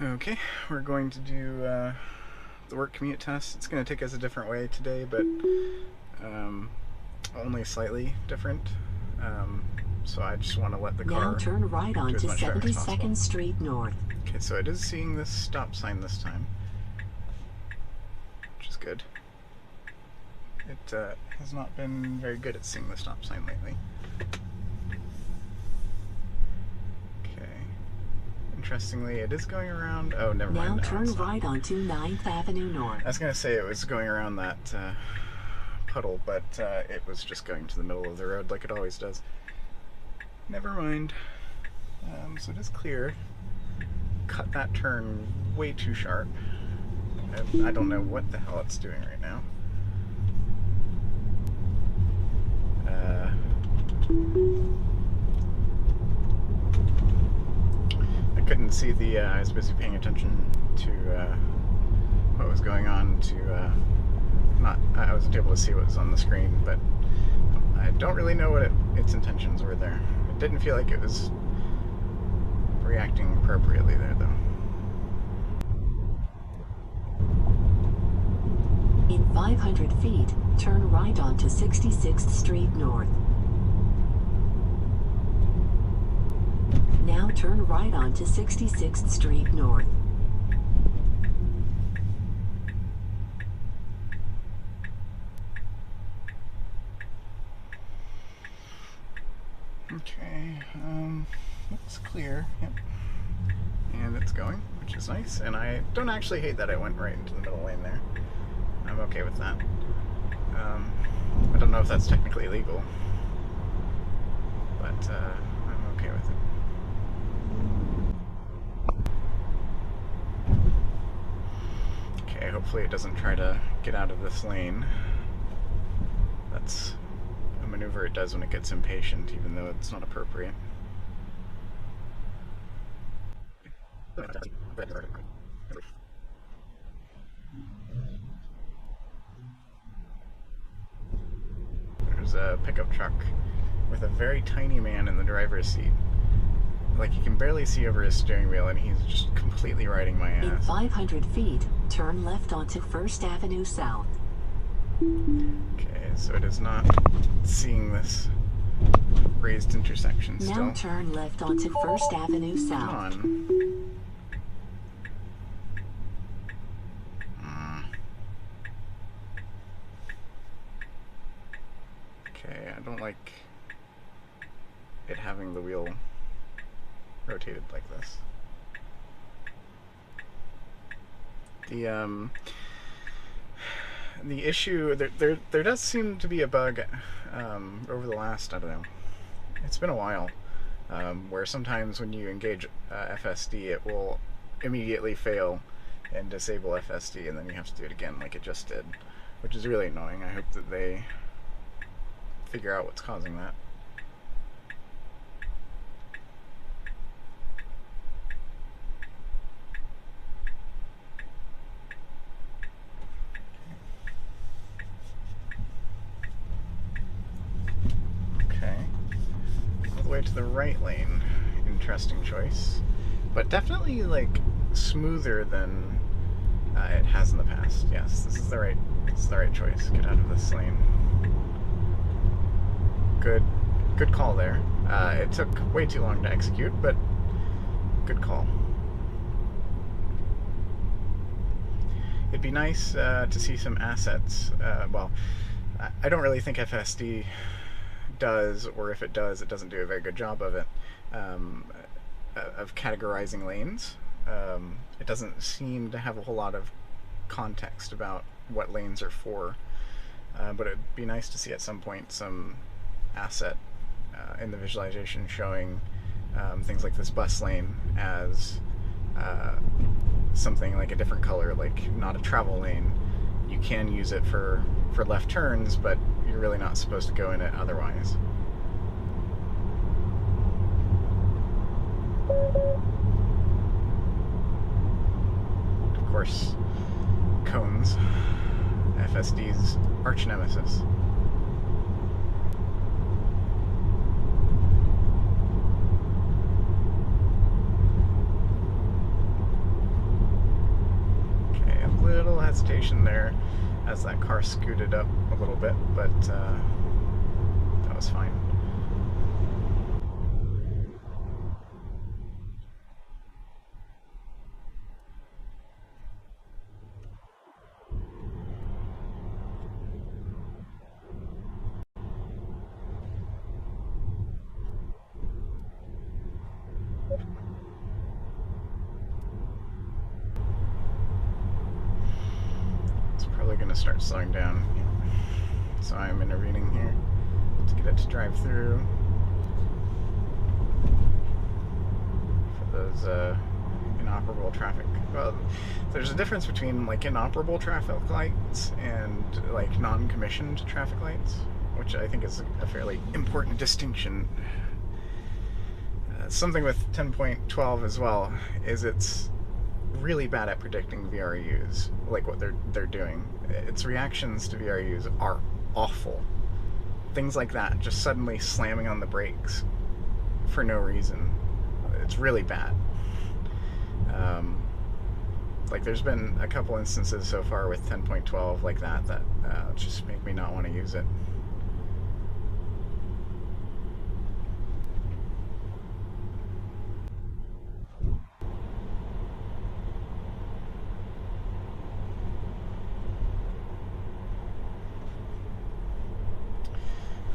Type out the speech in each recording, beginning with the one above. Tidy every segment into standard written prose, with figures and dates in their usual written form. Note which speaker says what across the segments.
Speaker 1: Okay, we're going to do the work commute test. It's going to take us a different way today, but only slightly different. So I just want to let the car
Speaker 2: now turn right onto 72nd Street North.
Speaker 1: Okay, so it is seeing this stop sign this time, which is good. It has not been very good at seeing the stop sign lately. Okay. Interestingly, it is going around. Oh, never mind.
Speaker 2: Now turn right onto 9th Avenue North.
Speaker 1: I was going to say it was going around that puddle, but it was just going to the middle of the road like it always does. Never mind. So it is clear. Cut that turn way too sharp. I don't know what the hell it's doing right now. I couldn't see the, I was busy paying attention to what was going on I wasn't able to see what was on the screen, but I don't really know what its intentions were there. It didn't feel like it was reacting appropriately there, though.
Speaker 2: In 500 feet, turn right onto 66th Street North. Now turn right onto 66th Street North.
Speaker 1: Okay, looks clear, yep. And it's going, which is nice. And I don't actually hate that I went right into the middle lane there. I'm okay with that. I don't know if that's technically legal, but I'm okay with it. Okay, hopefully it doesn't try to get out of this lane. That's a maneuver it does when it gets impatient, even though it's not appropriate. There's a pickup truck with a very tiny man in the driver's seat. Like, you can barely see over his steering wheel, and he's just completely riding my ass.
Speaker 2: In 500 feet, turn left onto 1st Avenue South.
Speaker 1: Okay, so it is not seeing this raised intersection still.
Speaker 2: Now turn left onto 1st Avenue South.
Speaker 1: Come on. Okay, I don't like it having the wheel rotated like this. The issue, there does seem to be a bug over the last, I don't know, it's been a while, where sometimes when you engage FSD, it will immediately fail and disable FSD, and then you have to do it again like it just did, which is really annoying. I hope that they figure out what's causing that. Okay, all the way to the right lane. Interesting choice, but definitely like smoother than it has in the past. Yes, this is the right choice. Get out of this lane. Good call there. It took way too long to execute, but good call. It'd be nice to see some assets. Well, I don't really think FSD does, or if it does, it doesn't do a very good job of it, of categorizing lanes. It doesn't seem to have a whole lot of context about what lanes are for, but it'd be nice to see at some point some asset in the visualization showing things like this bus lane as something like a different color, like not a travel lane. You can use it for left turns, but you're really not supposed to go in it otherwise. Of course, cones, FSD's arch nemesis. hesitation there as that car scooted up a little bit, but that was fine. Going to start slowing down, so I'm intervening here to get it to drive through for those inoperable traffic. Well, there's a difference between like inoperable traffic lights and like non-commissioned traffic lights, which I think is a fairly important distinction. Something with 10.12 as well is it's really bad at predicting VRUs, like what they're doing. Its reactions to VRUs are awful. Things like that, just suddenly slamming on the brakes for no reason. It's really bad. Like there's been a couple instances so far with 10.12 like that just make me not want to use it.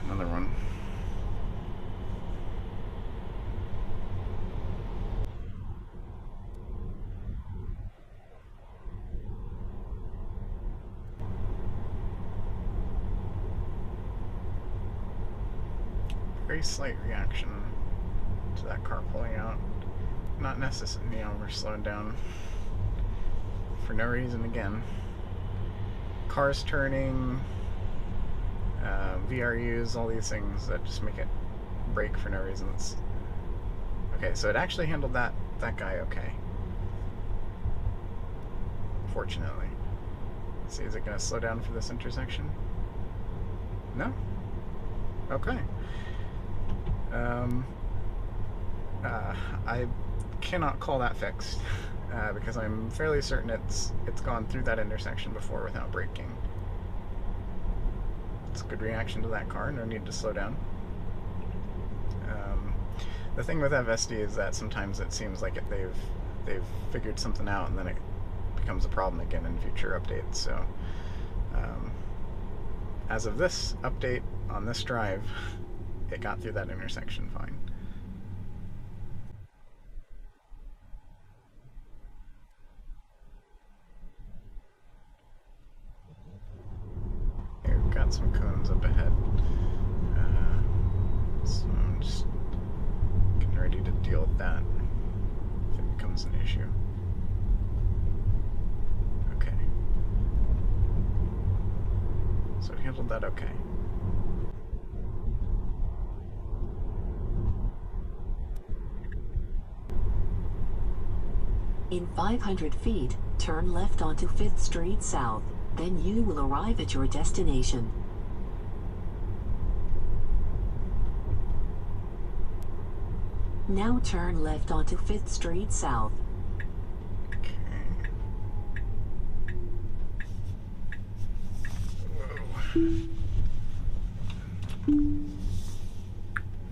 Speaker 1: Another one. Very slight reaction to that car pulling out. Not necessarily, we're slowing down for no reason again. Cars turning, VRUs, all these things that just make it brake for no reasons. Okay, so it actually handled that guy okay. Fortunately. Let's see, is it going to slow down for this intersection? No? Okay. I cannot call that fixed because I'm fairly certain it's gone through that intersection before without braking. It's a good reaction to that car, no need to slow down. The thing with FSD is that sometimes it seems like they've figured something out and then it becomes a problem again in future updates. So as of this update on this drive, it got through that intersection fine. We've got some cones up ahead, so I'm just getting ready to deal with that if it becomes an issue. Okay. So it handled that okay.
Speaker 2: In 500 feet, turn left onto 5th Street South, then you will arrive at your destination. Now turn left onto 5th Street South.
Speaker 1: Okay. Whoa.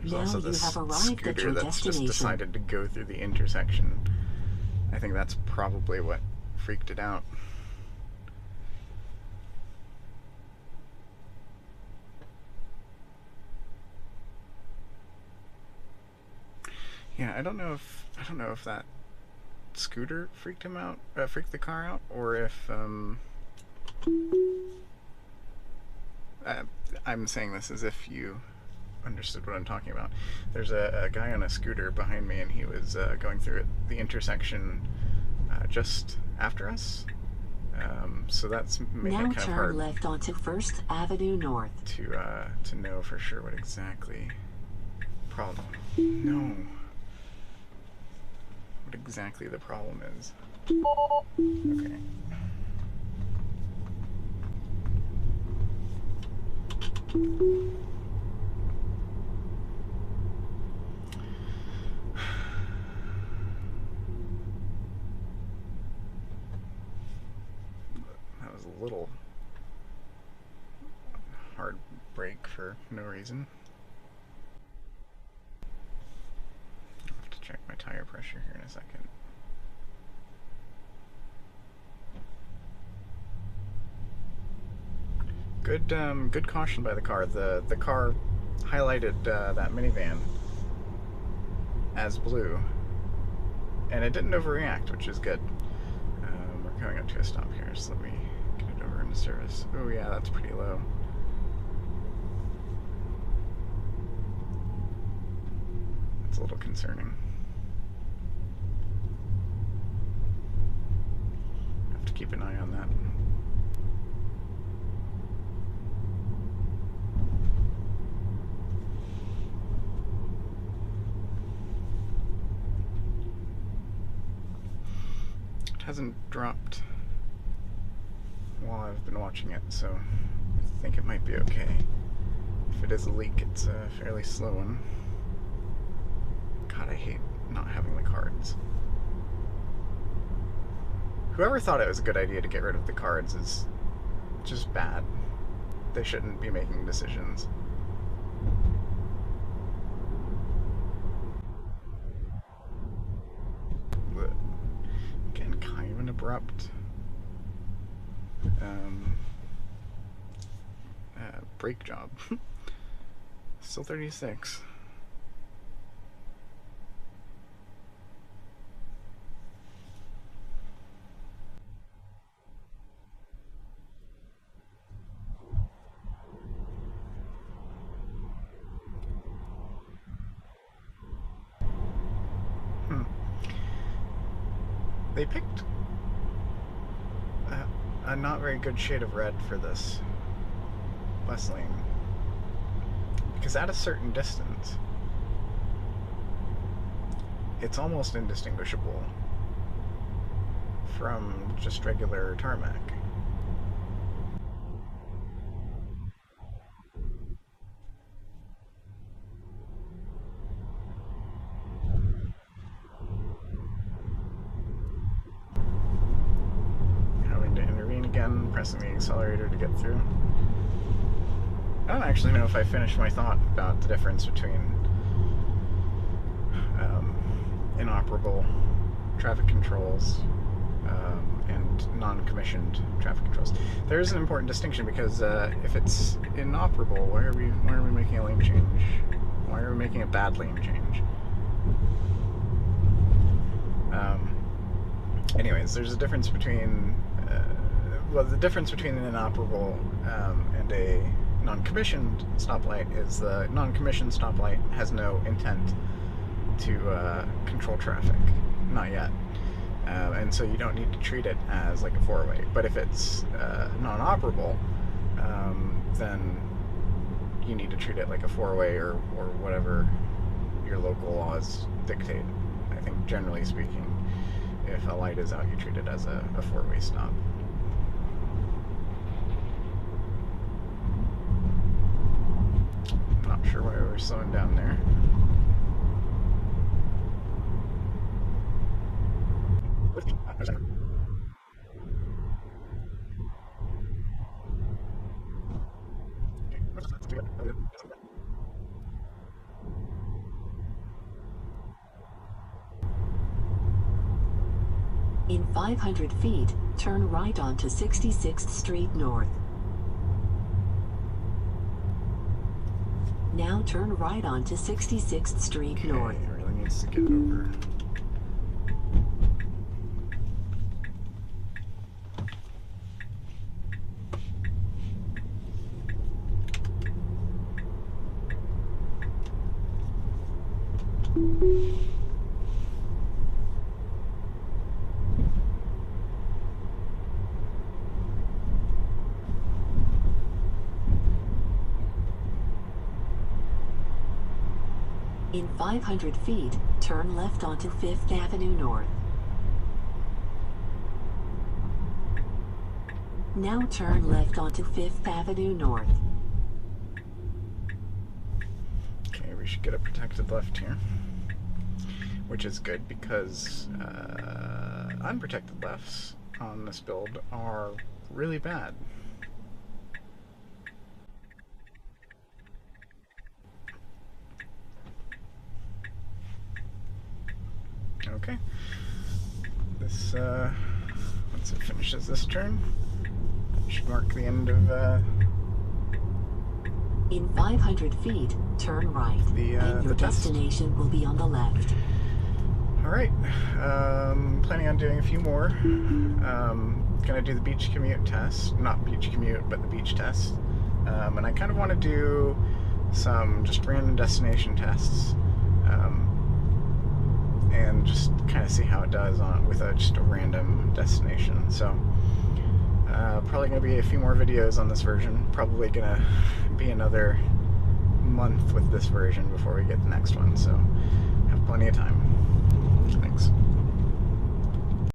Speaker 1: There's
Speaker 2: Now
Speaker 1: also
Speaker 2: you
Speaker 1: this
Speaker 2: have arrived at
Speaker 1: scooter
Speaker 2: your
Speaker 1: that's
Speaker 2: destination.
Speaker 1: just decided to go through the intersection. I think that's probably what freaked it out. Yeah, I don't know if that scooter freaked him out, freaked the car out, or if I'm saying this as if you understood what I'm talking about. There's a guy on a scooter behind me, and he was going through the intersection just after us. So that's made
Speaker 2: Now
Speaker 1: it kind of
Speaker 2: turn
Speaker 1: hard
Speaker 2: left onto 1st Avenue North.
Speaker 1: to know for sure what exactly problem. No. What exactly the problem is. Okay. little hard brake for no reason. I'll have to check my tire pressure here in a second. Good caution by the car. The car highlighted that minivan as blue, and it didn't overreact, which is good. We're coming up to a stop here, so let me get it over into service. Oh yeah, that's pretty low. It's a little concerning. Have to keep an eye on that. It hasn't dropped while I've been watching it, so I think it might be okay. If it is a leak, it's a fairly slow one. God, I hate not having the cards. Whoever thought it was a good idea to get rid of the cards is just bad. They shouldn't be making decisions. Again, kind of an abrupt brake job. Still 36. They picked a not very good shade of red for this bus lane, because at a certain distance it's almost indistinguishable from just regular tarmac. Pressing the accelerator to get through. I don't actually know if I finished my thought about the difference between inoperable traffic controls and non-commissioned traffic controls. There is an important distinction, because if it's inoperable, why are we making a lane change? Why are we making a bad lane change? Anyways, there's a difference between well, the difference between an inoperable and a non-commissioned stoplight is the non-commissioned stoplight has no intent to control traffic, not yet, and so you don't need to treat it as like a four-way. But if it's non-operable, then you need to treat it like a four-way or whatever your local laws dictate. I think generally speaking, if a light is out, you treat it as a four-way stop. Not sure why we were slowing down there.
Speaker 2: In 500 feet, turn right onto 66th Street North. Now turn right onto 66th Street North.
Speaker 1: It really needs to get over.
Speaker 2: In 500 feet, turn left onto 5th Avenue North. Now turn left onto 5th Avenue North.
Speaker 1: Okay, we should get a protected left here, which is good because unprotected lefts on this build are really bad. Okay. This, once it finishes this turn, should mark the end of,
Speaker 2: In 500 feet, turn right. Then your destination will be on the left.
Speaker 1: Alright, planning on doing a few more. Gonna do the beach commute test. Not beach commute, but the beach test. And I kind of want to do some just random destination tests. And just kind of see how it does with just a random destination. So, probably going to be a few more videos on this version. Probably going to be another month with this version before we get the next one. So, have plenty of time.